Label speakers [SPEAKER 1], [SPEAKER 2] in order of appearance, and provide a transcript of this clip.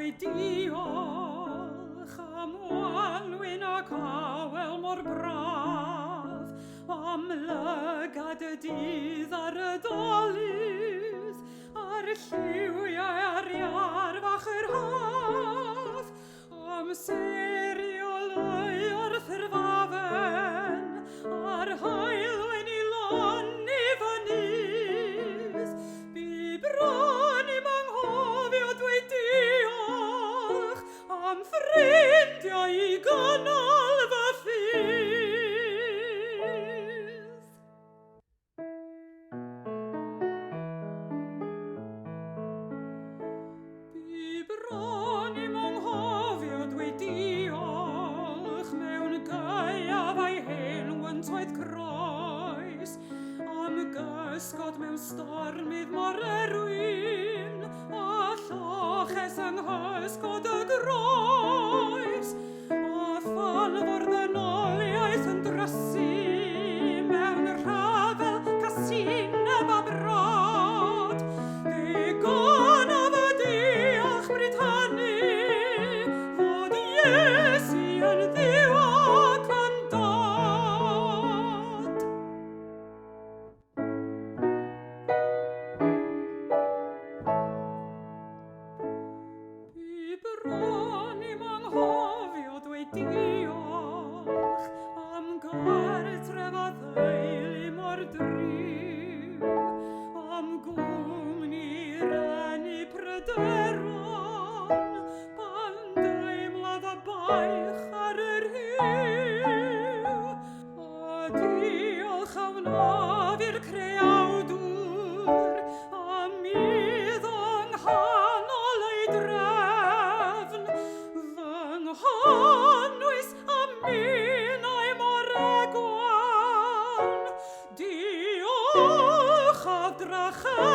[SPEAKER 1] dwi diolch am walwyn ac awel mor braf, am lygad y dydd ar y dolydd, a'r lliwiau ar iar fach yr haf, am seriolau o'r thyrfafen, a'r haelwen i lonni fy nydd, bu bron i'm anghofio dwi diolch am ffrindiau i gynnal fy ffydd. Bu bron i'm anghofio dwi diolch mewn gaeaf a'i hen wyntoedd croes, am gysgod mewn stormydd mor erwin, a lloches yng nghysgod y groes, a phalfor ddynoliaeth yn drysu mewn rhafel casineb a brod. Ddigonaf y diolch bryd hynny, fod Iesu yn ddiw ac yn dod. Bu bron i'm anghofio dwi diolch am gartref a ddeulu mor driw, am gwmni rhannu pryderon, pan deimlad a baich ar yr hiw. A diolch am naf i'r creawdwr, am idd yng nghanol ei drefn, fy nghanwys a minnau mor agwan. Diolch a drachau